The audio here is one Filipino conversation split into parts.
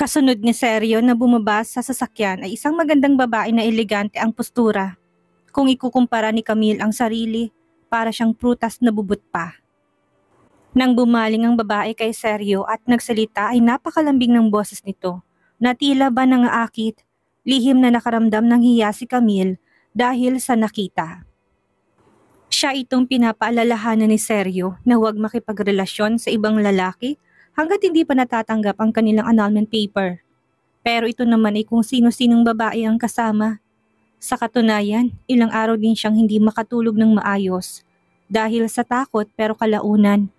Kasunod ni Sergio na bumaba sa sasakyan ay isang magandang babae na elegante ang postura. Kung ikukumpara ni Camille ang sarili, para siyang prutas na bubot pa. Nang bumaling ang babae kay Sergio at nagsalita ay napakalambing ng boses nito, na tila ba nangaakit, lihim na nakaramdam ng hiya si Camille dahil sa nakita. Siya itong pinapaalalahanan ni Sergio na huwag makipagrelasyon sa ibang lalaki hanggat hindi pa natatanggap ang kanilang annulment paper. Pero ito naman ay kung sino-sinong babae ang kasama. Sa katunayan, ilang araw din siyang hindi makatulog ng maayos. Dahil sa takot pero kalaunan,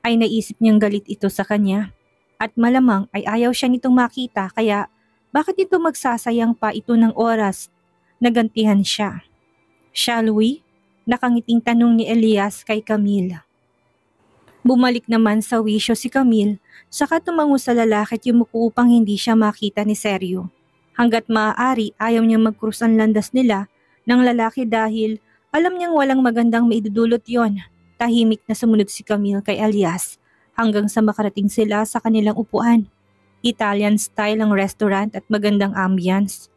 ay naisip niyang galit ito sa kanya. At malamang ay ayaw siya nitong makita kaya bakit ito magsasayang pa ito ng oras na gantihan siya? Shall we? Nakangiting tanong ni Elias kay Camille. Bumalik naman sa wisyo si Camille, saka tumango sa lalaki at yumuko upang hindi siya makita ni Sergio. Hanggat maaari ayaw niyang mag-cross ang landas nila ng lalaki dahil alam niyang walang magandang maidudulot yon. Tahimik na sumunod si Camille kay Elias hanggang sa makarating sila sa kanilang upuan. Italian style ang restaurant at magandang ambience.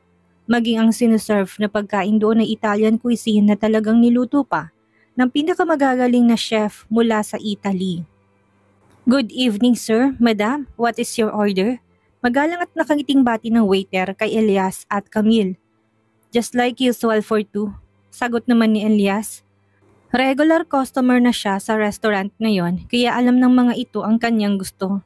Maging ang sinuserve na pagkain doon ay Italian cuisine na talagang niluto pa ng pinakamagagaling na chef mula sa Italy. Good evening sir, madam, what is your order? Magalang at nakangiting bati ng waiter kay Elias at Camille. Just like usual for two, sagot naman ni Elias. Regular customer na siya sa restaurant ngayon kaya alam ng mga ito ang kanyang gusto.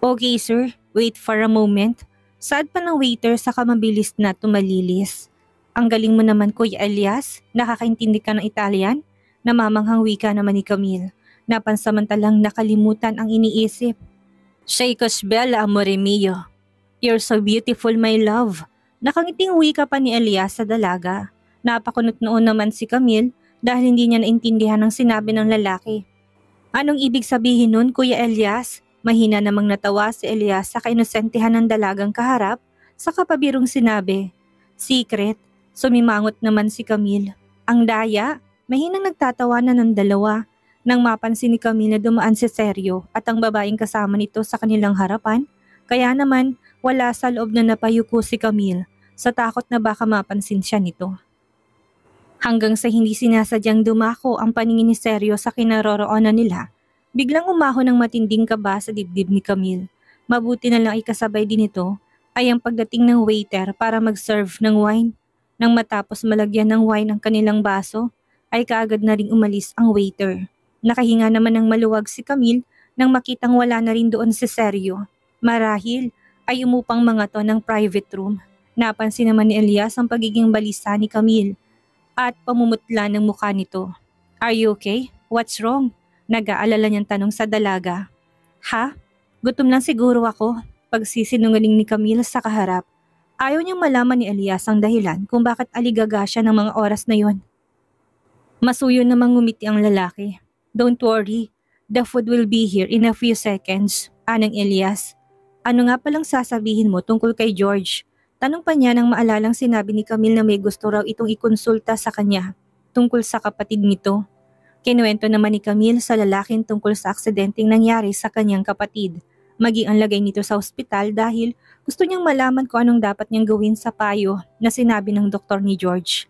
Okay sir, wait for a moment. Saad pa ng waiter sa kamabilis na tumalilis. Ang galing mo naman Kuya Elias, nakakaintindi ka ng Italian? Namamanghang wika naman ni Camille, napansamantalang nakalimutan ang iniisip. Shaikos bella amore mio. You're so beautiful my love. Nakangiting wika pa ni Elias sa dalaga. Napakunot noon naman si Camille dahil hindi niya naintindihan ang sinabi ng lalaki. Anong ibig sabihin nun Kuya Elias? Mahina namang natawa si Elias sa kainosentihan ng dalagang kaharap sa kapabirong sinabi. Secret. Sumimangot naman si Camille. Ang daya, mahinang nagtatawanan ng dalawa nang mapansin ni Camille na dumaan si Sergio at ang babaeng kasama nito sa kanilang harapan. Kaya naman wala sa loob na napayuko si Camille sa takot na baka mapansin siya nito. Hanggang sa hindi sinasadyang dumako ang paningin ni Sergio sa kinaroroonan nila, biglang umahon ng matinding kaba sa dibdib ni Camille. Mabuti na lang ay kasabay din ito ay ang pagdating ng waiter para mag-serve ng wine. Nang matapos malagyan ng wine ang kanilang baso, ay kaagad na ring umalis ang waiter. Nakahinga naman ng maluwag si Camille nang makitang wala na rin doon si Sergio. Marahil ay umupang mga to ng private room. Napansin naman ni Elias ang pagiging balisa ni Camille at pamumutla ng mukha nito. Are you okay? What's wrong? Nag-aalala niyang tanong sa dalaga. Ha? Gutom lang siguro ako. Pagsisinungaling ni Camille sa kaharap. Ayaw niyang malaman ni Elias ang dahilan kung bakit aligaga siya ng mga oras na yon. Masuyo namang ngumiti ang lalaki. Don't worry, the food will be here in a few seconds, anang Elias. Ano nga palang sasabihin mo tungkol kay George? Tanong pa niya nang maalalang sinabi ni Camille na may gusto raw itong ikonsulta sa kanya tungkol sa kapatid nito. Kinuwento naman ni Camille sa lalaking tungkol sa aksidenteng nangyari sa kanyang kapatid. Maging ang lagay nito sa ospital dahil gusto niyang malaman kung anong dapat niyang gawin sa payo na sinabi ng doktor ni George.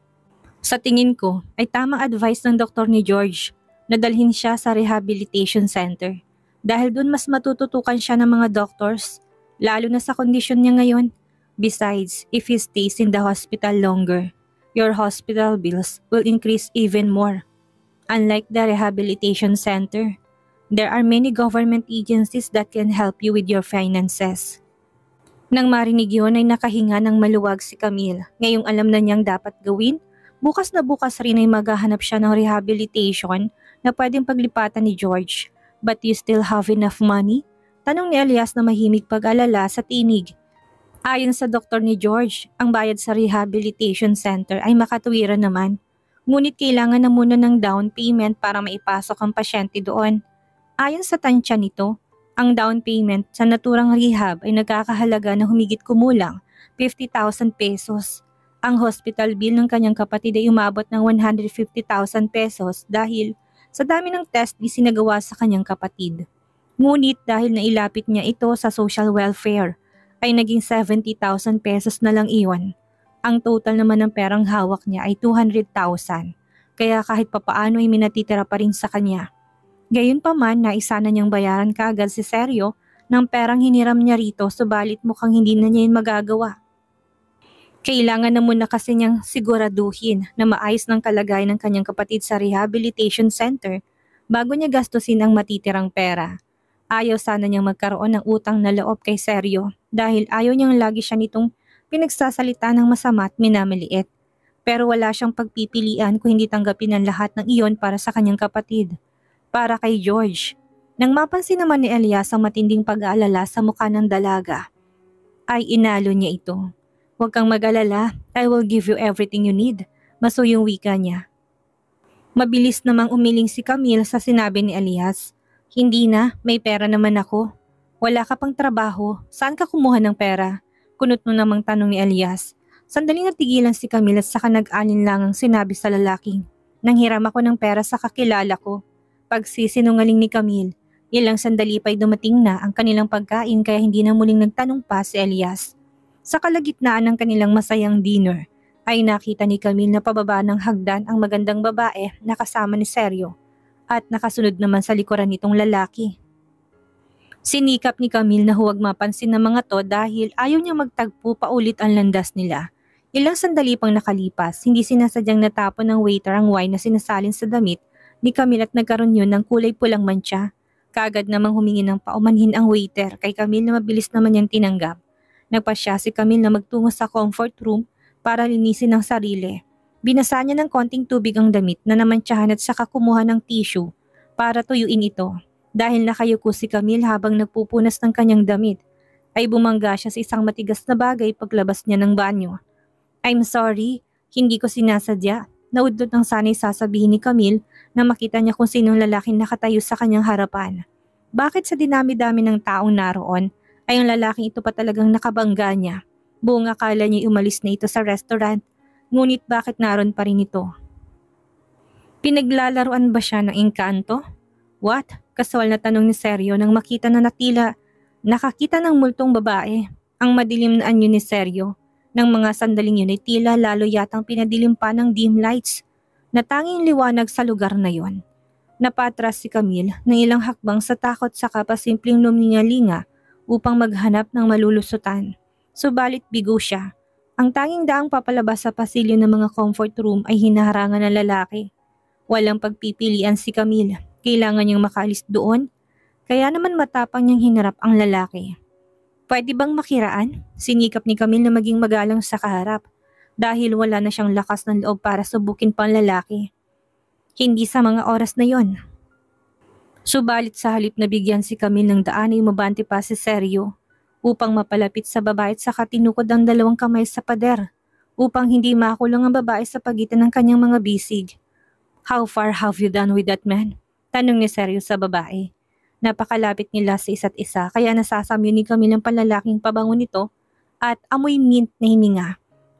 Sa tingin ko ay tamang advice ng doktor ni George na dalhin siya sa rehabilitation center dahil doon mas matututukan siya ng mga doctors lalo na sa kondisyon niya ngayon. Besides, if he stays in the hospital longer, your hospital bills will increase even more. Unlike the rehabilitation center, there are many government agencies that can help you with your finances. Nang marinig yun ay nakahinga ng maluwag si Camille. Ngayong alam na niyang dapat gawin, bukas na bukas rin ay maghahanap siya ng rehabilitation na pwedeng paglipatan ni George. But you still have enough money? Tanong ni Elias na mahimig pag-alala sa tinig. Ayon sa doktor ni George, ang bayad sa rehabilitation center ay makatuwiran naman. Ngunit kailangan na muna ng down payment para maipasok ang pasyente doon. Ayon sa tansya nito, ang down payment sa naturang rehab ay nagkakahalaga na humigit kumulang 50,000 pesos. Ang hospital bill ng kanyang kapatid ay umabot ng 150,000 pesos dahil sa dami ng test na sinagawa sa kanyang kapatid. Ngunit dahil nailapit niya ito sa social welfare, ay naging 70,000 pesos na lang iyon. Ang total naman ng perang hawak niya ay 200,000, kaya kahit papaano ay minatitira pa rin sa kanya. Gayunpaman, naisa na niyang bayaran kaagad si Sergio ng perang hiniram niya rito, subalit mukhang hindi na niya yun magagawa. Kailangan na muna kasi niyang siguraduhin na maayos ng kalagayan ng kanyang kapatid sa rehabilitation center bago niya gastusin ang matitirang pera. Ayaw sana niyang magkaroon ng utang na loob kay Sergio dahil ayaw niyang lagi siya nitong pinagsasalita ng masama at minamaliit. Pero wala siyang pagpipilian kung hindi tanggapin ang lahat ng iyon para sa kanyang kapatid. Para kay George. Nang mapansin naman ni Elias ang matinding pag-aalala sa mukha ng dalaga, ay inalo niya ito. Huwag kang mag-alala, I will give you everything you need. Masuyong wika niya. Mabilis namang umiling si Camille sa sinabi ni Elias. Hindi na, may pera naman ako. Wala ka pang trabaho, saan ka kumuha ng pera? Kunot mo namang tanong ni Elias. Sandaling natigilan si Camille at saka nag-alinlangang sinabi sa lalaking, nanghiram ako ng pera sa kakilala ko. Pagsisinungaling ni Camille, ilang sandali pa'y dumating na ang kanilang pagkain kaya hindi na muling nagtanong pa si Elias. Sa kalagitnaan ng kanilang masayang dinner, ay nakita ni Camille na pababa ng hagdan ang magandang babae na kasama ni Sergio at nakasunod naman sa likuran nitong lalaki. Sinikap ni Camille na huwag mapansin ng mga to dahil ayaw niya magtagpo paulit ang landas nila. Ilang sandali pang nakalipas, hindi sinasadyang natapon ng waiter ang wine na sinasalin sa damit ni Camille at nagkaroon yun ng kulay pulang mantsa. Kaagad namang humingi ng paumanhin ang waiter kay Camille na mabilis naman niyang tinanggap. Nagpasya si Camille na magtungo sa comfort room para linisin ang sarili. Binasa niya ng konting tubig ang damit na namantsahan at saka kumuha ng tissue para tuyuin ito. Dahil nakayuko si Camille habang nagpupunas ng kanyang damit, ay bumangga siya sa isang matigas na bagay paglabas niya ng banyo. I'm sorry, hindi ko sinasadya. Naudlot ng sana'y sasabihin ni Camille na makita niya kung sinong lalaking nakatayo sa kanyang harapan. Bakit sa dinami-dami ng taong naroon, ay ang lalaking ito pa talagang nakabangga niya. Buong akala niya umalis na ito sa restaurant, ngunit bakit naroon pa rin ito? Pinaglalaruan ba siya ng engkanto? What? Kaswal na tanong ni Sergio nang makita na nakakita ng multong babae. Ang madilim na anyo ni Sergio. Nang mga sandaling yun ay tila lalo yatang pinadilim pa ng dim lights na tanging liwanag sa lugar na yon. Napatras si Camille ng ilang hakbang sa takot saka pa simpleng lumingalinga upang maghanap ng malulusutan. Subalit bigo siya. Ang tanging daang papalabas sa pasilyo ng mga comfort room ay hinaharangan ng lalaki. Walang pagpipilian si Camille. Kailangan niyang makaalis doon. Kaya naman matapang niyang hinarap ang lalaki. Pwede bang makiraan? Sinikap ni Camille na maging magalang sa kaharap dahil wala na siyang lakas ng loob para subukin pa ang lalaki. Hindi sa mga oras na yon. Subalit sa halip na bigyan si Camille ng daan ay umabante pa si Sergio upang mapalapit sa babae at saka tinukod ang dalawang kamay sa pader upang hindi makulong ang babae sa pagitan ng kanyang mga bisig. How far have you done with that man? Tanong ni Sergio sa babae. Napakalapit nila sa isa't isa kaya nasasamyo ni Camille ang palalaking pabango nito at amoy mint na hininga.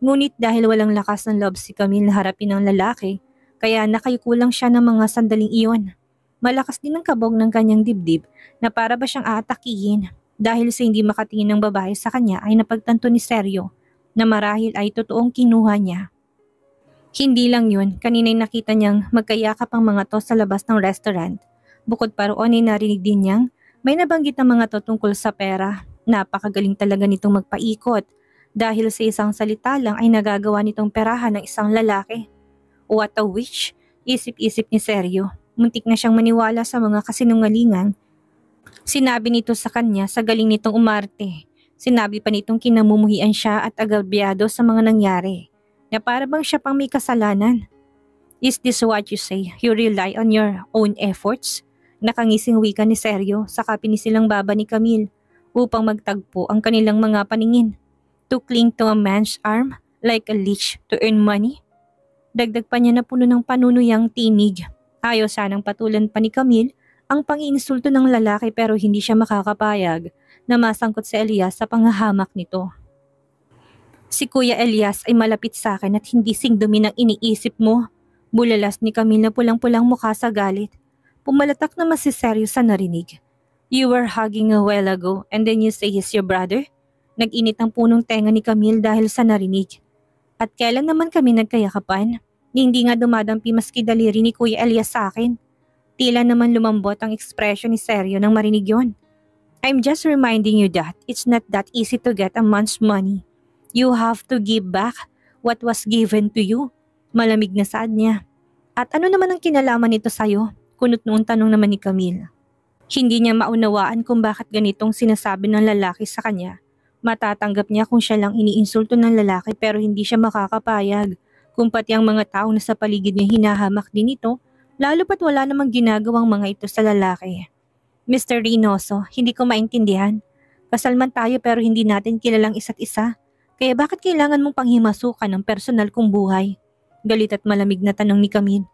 Ngunit dahil walang lakas ng loob si Camille na harapin ang lalaki, kaya nakayukulang siya ng mga sandaling iyon. Malakas din ang kabog ng kanyang dibdib na para ba siyang aatakihin dahil sa hindi makatingin ng babae sa kanya ay napagtanto ni Sergio na marahil ay totoong kinuha niya. Hindi lang yun, kanina'y nakita niyang magkayakap ang mga to sa labas ng restaurant. Bukod pa roon ay narinig din niyang may nabanggit ang mga to tungkol sa pera. Napakagaling talaga nitong magpaikot dahil sa isang salita lang ay nagagawa nitong perahan ng isang lalaki. What a witch, isip-isip ni Sergio. Muntik na siyang maniwala sa mga kasinungalingan. Sinabi nito sa kanya sa galing nitong umarte. Sinabi pa nitong kinamumuhian siya at agabyado sa mga nangyari. Na para bang siya pang may kasalanan. Is this what you say? You rely on your own efforts? Nakangising wika ni Sergio sa kapinisilang baba ni Camille upang magtagpo ang kanilang mga paningin. To cling to a man's arm like a leech to earn money? Dagdag pa niya na puno ng panunuyang tinig. Ayaw sanang patulan pa ni Camille ang pang-iinsulto ng lalaki pero hindi siya makakapayag na masangkot si Elias sa panghahamak nito. Si Kuya Elias ay malapit sa akin at hindi singdumi ng iniisip mo. Bulalas ni Camille na pulang-pulang mukha sa galit. Pumalatak na masiseryo sa narinig. You were hugging a while ago and then you say he's your brother? Nag-init ang punong tenga ni Camille dahil sa narinig. At kailan naman kami nagkayakapan? Hindi nga dumadampi maski daliri ni Kuya Elias sa akin. Tila naman lumambot ang ekspresyon ni Seryo nang marinig yon. I'm just reminding you that it's not that easy to get a month's money. You have to give back what was given to you. Malamig na saad niya. At ano naman ang kinalaman nito sa'yo? Kunot noong tanong naman ni Camille. Hindi niya maunawaan kung bakit ganitong sinasabi ng lalaki sa kanya. Matatanggap niya kung siya lang iniinsulto ng lalaki pero hindi siya makakapayag. Kung pati ang mga tao na sa paligid niya hinahamak din ito, lalo pat wala namang ginagawang mga ito sa lalaki. Mr. Reynoso, hindi ko maintindihan. Kasal man tayo pero hindi natin kilalang isa't isa. Kaya bakit kailangan mong panghimasukan ng personal kong buhay? Galit at malamig na tanong ni Camille.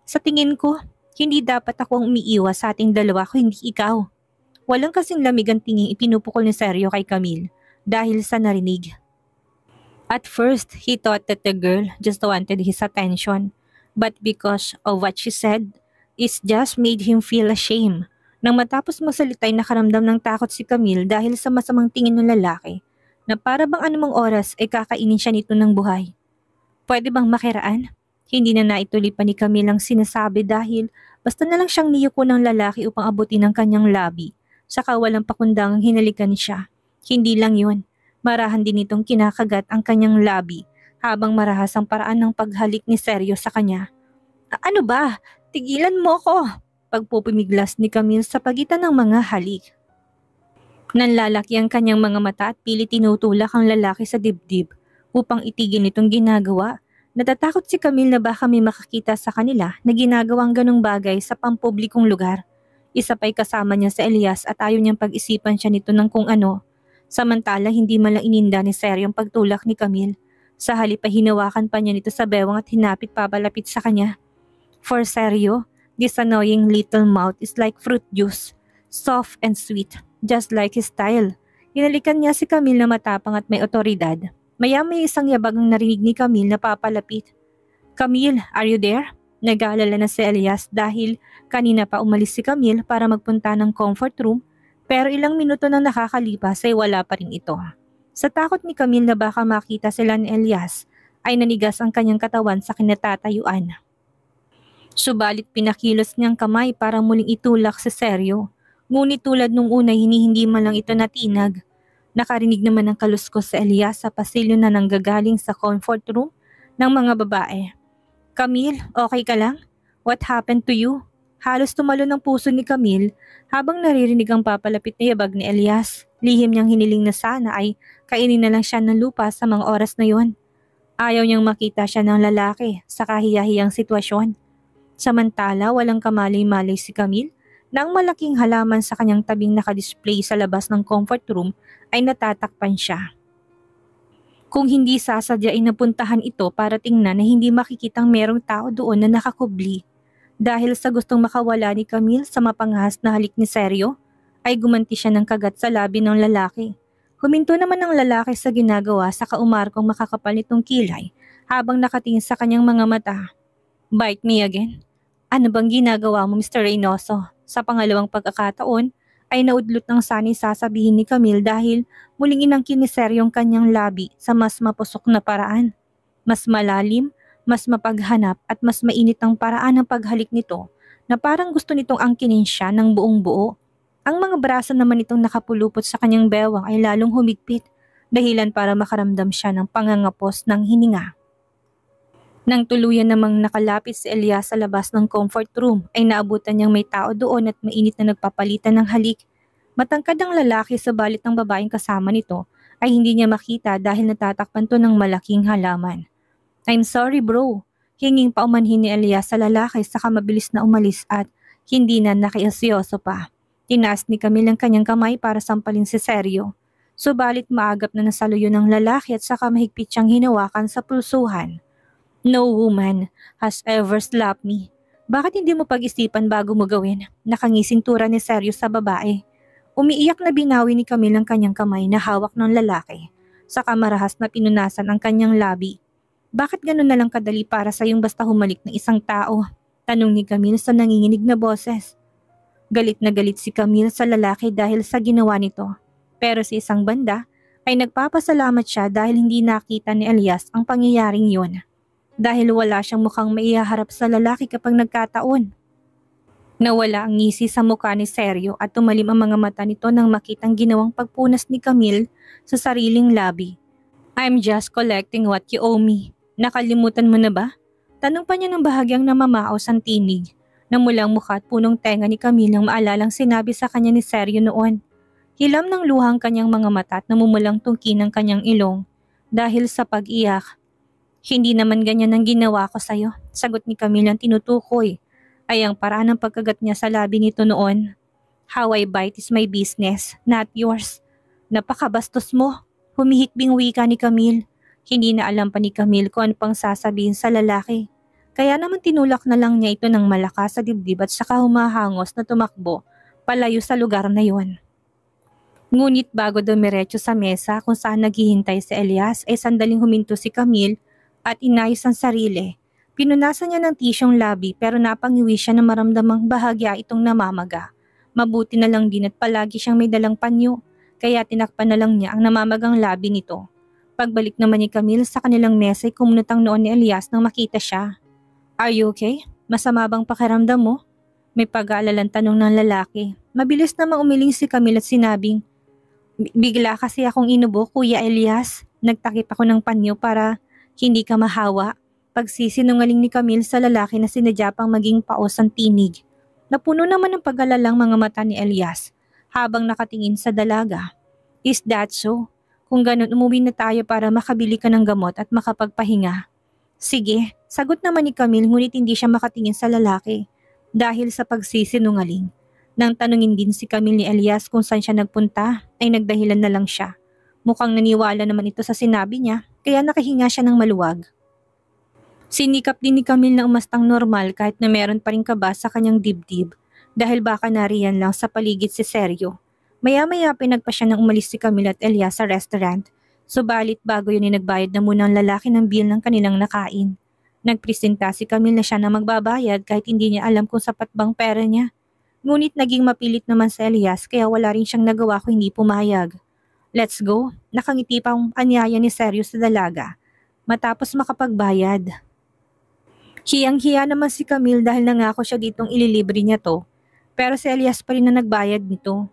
Sa tingin ko, hindi dapat ako ang umiiwas sa ating dalawa kung hindi ikaw. Walang kasing lamig ang tingin ipinupukol ni Seryo kay Camille dahil sa narinig. At first, he thought that the girl just wanted his attention. But because of what she said, it just made him feel ashamed. Nang matapos magsalita ay nakaramdam ng takot si Camille dahil sa masamang tingin ng lalaki na para bang anumang oras ay kakainin siya nito ng buhay. Pwede bang makiraan? Hindi na naituloy pa ni Camille ang sinasabi dahil basta na lang siyang niyuko ng lalaki upang abutin ang kanyang labi. Saka walang pakundangang hinalikan siya. Hindi lang yun. Marahan din itong kinakagat ang kanyang labi habang marahas ang paraan ng paghalik ni Seryo sa kanya. Ano ba? Tigilan mo ko! Pagpupumiglas ni Camille sa pagitan ng mga halik. Nanlalaki ang kanyang mga mata at pilit tinutulak ang lalaki sa dibdib upang itigil itong ginagawa. Natatakot si Camille na baka may makakita sa kanila na ginagawang ganong bagay sa pampublikong lugar. Isa pa'y kasama niya sa Elias at ayaw niyang pag-isipan siya nito ng kung ano. Samantala hindi malang ininda ni Seryo ang pagtulak ni Camille. Sa halip ay hinawakan pa niya nito sa bewang at hinapit papalapit sa kanya. For Seryo, this annoying little mouth is like fruit juice, soft and sweet, just like his style. Hinalikan niya si Camille na matapang at may otoridad. Maya-may isang yabag ang narinig ni Camille na papalapit. Camille, are you there? Nag-aalala na si Elias dahil kanina pa umalis si Camille para magpunta ng comfort room pero ilang minuto nang nakakalipas ay wala pa rin ito. Sa takot ni Camille na baka makita sila ni Elias ay nanigas ang kanyang katawan sa kinatatayuan. Subalit pinakilos niyang kamay para muling itulak si Seryo. Ngunit tulad nung una hindi man lang ito natinag. Nakarinig naman ng kaluskos sa Elias sa pasilyo na nanggagaling sa comfort room ng mga babae. Camille, okay ka lang? What happened to you? Halos tumalo ng puso ni Camille habang naririnig ang papalapit na yabag ni Elias. Lihim niyang hiniling na sana ay kainin na lang siya ng lupa sa mga oras na yon. Ayaw niyang makita siya ng lalaki sa kahiyahiyang sitwasyon. Samantala walang kamalay-malay si Camille na ang malaking halaman sa kanyang tabing nakadisplay sa labas ng comfort room ay natatakpan siya. Kung hindi sasadya ay napuntahan ito para tingnan na hindi makikitang merong tao doon na nakakubli. Dahil sa gustong makawala ni Camille sa mapanghas na halik ni Seryo, ay gumanti siya ng kagat sa labi ng lalaki. Huminto naman ang lalaki sa ginagawa sa kaumarkong makakapal nitong kilay habang nakatingin sa kanyang mga mata. Bite me again? Ano bang ginagawa mo, Mr. Reynoso? Sa pangalawang pagkakataon ay naudlot ng sanay sasabihin ni Camille dahil muling inangkin ni Seryo ang kanyang labi sa mas mapusok na paraan. Mas malalim, mas mapaghanap at mas mainit ang paraan ng paghalik nito na parang gusto nitong angkinin siya ng buong buo. Ang mga braso naman nitong nakapulupot sa kanyang bewang ay lalong humigpit, dahilan para makaramdam siya ng pangangapos ng hininga. Nang tuluyan namang nakalapit si Elias sa labas ng comfort room ay naabutan niyang may tao doon at mainit na nagpapalitan ng halik. Matangkad ang lalaki sabalit ng babaeng kasama nito ay hindi niya makita dahil natatakpan to ng malaking halaman. I'm sorry bro, hinging paumanhin ni Elias sa lalaki saka mabilis na umalis at hindi na nakiasyoso pa. Tinaas ni Camille ang kanyang kamay para sampalin si Seryo. Subalit maagap na nasaluyo ng lalaki at saka mahigpit siyang hinawakan sa pulsuhan. No woman has ever slapped me. Bakit hindi mo pag-isipan bago mo gawin? Nakangising tura ni Seryo sa babae. Umiiyak na binawi ni Camille ang kanyang kamay na hawak ng lalaki. saka marahas na pinunasan ang kanyang labi. Bakit ganun na lang kadali para sa yung basta humalik ng isang tao? Tanong ni Camille sa nanginginig na boses. Galit na galit si Camille sa lalaki dahil sa ginawa nito. Pero sa isang banda ay nagpapasalamat siya dahil hindi nakita ni Elias ang pangyayaring yun. Dahil wala siyang mukhang maihaharap sa lalaki kapag nagkataon. Nawala ang ngisi sa mukha ni Sergio at tumalim ang mga mata nito nang makitang ginawang pagpunas ni Camille sa sariling labi. I'm just collecting what you owe me. Nakalimutan mo na ba? Tanong pa niya ng bahagyang namamaos ang tinig na mulang mukha at punong tenga ni Camille nang maalalang sinabi sa kanya ni Sergio noon. Hilam ng luha ang kanyang mga mata at namumulang tungki ng kanyang ilong dahil sa pag-iyak. Hindi naman ganyan ang ginawa ko sa'yo, sagot ni Camille ang tinutukoy. Ay ang paraan ng pagkagat niya sa labi nito noon. How I bite is my business, not yours. Napakabastos mo, humihikbing wika ni Camille. Hindi na alam pa ni Camille kung ano pang sasabihin sa lalaki. Kaya naman tinulak na lang niya ito ng malakas sa dibdib at saka humahangos na tumakbo palayo sa lugar na yon. Ngunit bago dumiretso sa mesa kung saan naghihintay si Elias ay sandaling huminto si Camille at inayos ang sarili. Pinunasan niya ng tisyong labi pero napangiwi siya na maramdamang bahagya itong namamaga. Mabuti na lang din at palagi siyang may dalang panyo kaya tinakpan na lang niya ang namamagang labi nito. Pagbalik naman ni Camille sa kanilang mesa ay kumunot ang noon ni Elias nang makita siya. Are you okay? Masama bang pakiramdam mo? May pag-aalalang tanong ng lalaki. Mabilis namang umiling si Camille at sinabing, Bigla kasi akong inubo, Kuya Elias. Nagtakip ako ng panyo para hindi ka mahawa. Pagsisinungaling ni Camille sa lalaki na sinadya pang maging paos ang tinig. Napuno naman ng pag-alalang mga mata ni Elias habang nakatingin sa dalaga. Is that so? Kung ganun, umuwi na tayo para makabili ka ng gamot at makapagpahinga. Sige, sagot naman ni Camille ngunit hindi siya makatingin sa lalaki dahil sa pagsisinungaling. Nang tanungin din si Camille ni Elias kung saan siya nagpunta ay nagdahilan na lang siya. Mukhang naniwala naman ito sa sinabi niya kaya nakahinga siya ng maluwag. Sinikap din ni Camille na umastang normal kahit na meron pa rin kaba sa kanyang dibdib dahil baka nariyan lang sa paligid si Sergio. Maya-maya pinagpa siya nang umalis si Camille at Elias sa restaurant. Subalit bago yun ay nagbayad na muna ang lalaki ng bill ng kanilang nakain. Nagpresenta si Camille na siya na magbabayad kahit hindi niya alam kung sapat bang pera niya. Ngunit naging mapilit naman si Elias kaya wala rin siyang nagawa kung hindi pumayag. Let's go, nakangiti pang anyaya ni Sergio sa dalaga matapos makapagbayad. Hiyang-hiya naman si Camille dahil nangako siya ditong ililibre niya to. Pero si Elias pa rin na nagbayad nito.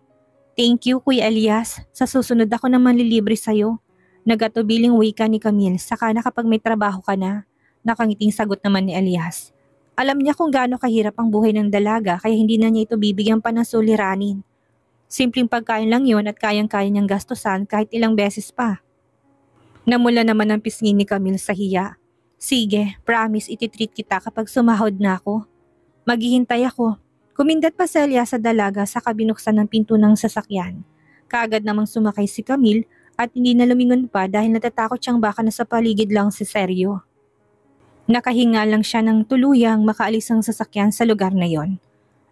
Thank you, Kuya Elias. Sa susunod ako naman lilibre sa'yo. Nagatubiling wika ni Camille, saka na kapag may trabaho ka na. Nakangiting sagot naman ni Elias. Alam niya kung gaano kahirap ang buhay ng dalaga kaya hindi na niya ito bibigyan pa ng suliranin. Simpleng pagkain lang yon at kayang-kaya niyang gastusan kahit ilang beses pa. Namula naman ang pisngi ni Camille sa hiya. Sige, promise ititreat kita kapag sumahod na ako. Maghihintay ako. Kumindat pa si Elias sa dalaga sa kabinuksan ng pinto ng sasakyan. Kaagad namang sumakay si Camille at hindi na lumingon pa dahil natatakot siyang baka nasa paligid lang si Sergio. Nakahinga lang siya ng tuluyang makaalis ang sasakyan sa lugar na yon.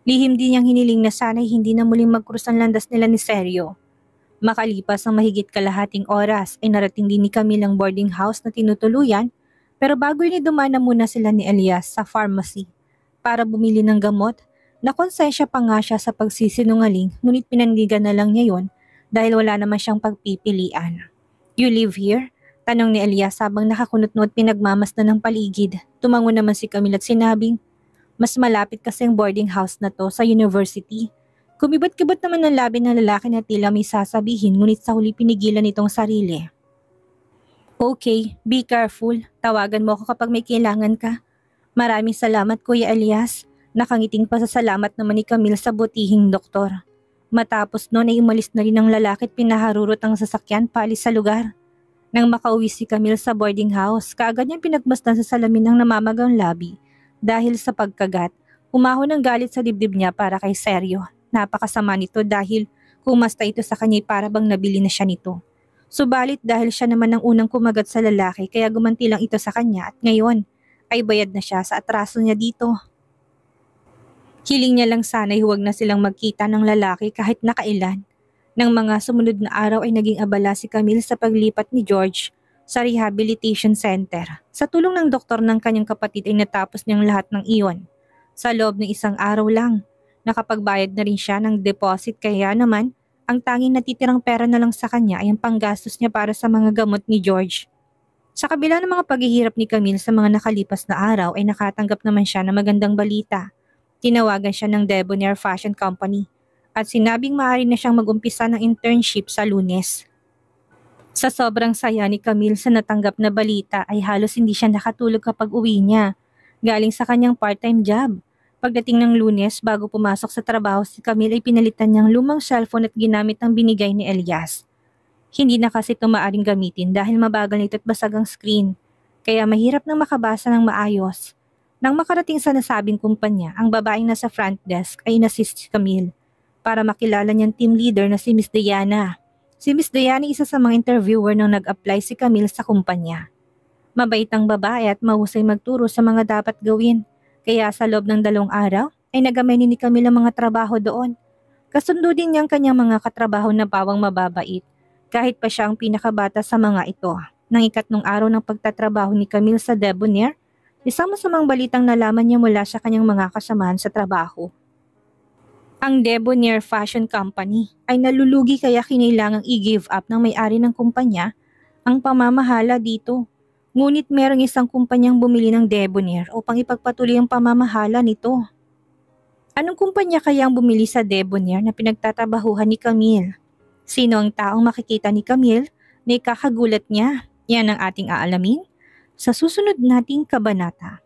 Lihim din niyang hiniling na sana'y hindi na muling magkrus ang landas nila ni Sergio. Makalipas ang mahigit kalahating oras ay narating din ni Camille ang boarding house na tinutuluyan pero bago yun dumana muna sila ni Elias sa pharmacy para bumili ng gamot. Nakonsensya pa nga siya sa pagsisinungaling ngunit pinandigan na lang niya yon dahil wala naman siyang pagpipilian. You live here? Tanong ni Elias habang nakakunot-not pinagmamasdan ng paligid. Tumango naman si Camille at sinabing, mas malapit kasi ang boarding house na to sa university. Kumibot-kibot naman ang labi ng lalaki na tila may sasabihin ngunit sa huli pinigilan itong sarili. Okay, be careful. Tawagan mo ako kapag may kailangan ka. Maraming salamat, Kuya Elias. Nakangiting pasasalamat naman ni Camille sa butihing doktor. Matapos noon ay umalis na rin ang lalaki at pinaharurot ang sasakyan paalis sa lugar. Nang makauwi si Camille sa boarding house, kaagad niyang pinagmasdan sa salamin ng namamagang labi. Dahil sa pagkagat, umahon ang galit sa dibdib niya para kay Sergio. Napakasama nito dahil kumasta ito sa kanya para bang nabili na siya nito. Subalit dahil siya naman ang unang kumagat sa lalaki kaya gumanti lang ito sa kanya at ngayon ay bayad na siya sa atraso niya dito. Hiling niya lang sana'y huwag na silang magkita ng lalaki kahit nakailan. Nang mga sumunod na araw ay naging abala si Camille sa paglipat ni George sa rehabilitation center. Sa tulong ng doktor ng kanyang kapatid ay natapos niyang lahat ng iyon. Sa loob ng isang araw lang, nakapagbayad na rin siya ng deposit kaya naman ang tanging natitirang pera na lang sa kanya ay ang panggastos niya para sa mga gamot ni George. Sa kabila ng mga paghihirap ni Camille sa mga nakalipas na araw ay nakatanggap naman siya ng magandang balita. Tinawagan siya ng Debonair Fashion Company at sinabing maaari na siyang mag-umpisa ng internship sa Lunes. Sa sobrang saya ni Camille sa natanggap na balita ay halos hindi siya nakatulog kapag uwi niya, galing sa kanyang part-time job. Pagdating ng Lunes bago pumasok sa trabaho si Camille ay pinalitan niyang lumang cellphone at ginamit ang binigay ni Elias. Hindi na kasi ito maaaring gamitin dahil mabagal nito at basag ang screen, kaya mahirap nang makabasa ng maayos. Nang makarating sa nasabing kumpanya, ang babaeng nasa front desk ay inassist si Camille para makilala niyang team leader na si Miss Diana. Si Miss Diana isa sa mga interviewer nang nag-apply si Camille sa kumpanya. Mabait ang babae at mahusay magturo sa mga dapat gawin, kaya sa loob ng 2 araw ay nagamay ni Camille ang mga trabaho doon. Kasundo din niyang kanyang mga katrabaho na pawang mababait, kahit pa siya ang pinakabata sa mga ito. Nang 3 araw ng pagtatrabaho ni Camille sa Debonair, isang masamang balitang nalaman niya mula sa kanyang mga kasamahan sa trabaho. Ang Debonair Fashion Company ay nalulugi kaya kinailangang i-give up ng may-ari ng kumpanya ang pamamahala dito. Ngunit merong isang kumpanyang bumili ng Debonair upang ipagpatuloy ang pamamahala nito. Anong kumpanya kaya ang bumili sa Debonair na pinagtatrabahuhan ni Camille? Sino ang taong makikita ni Camille na ikakagulat niya? Yan ang ating aalamin sa susunod nating kabanata.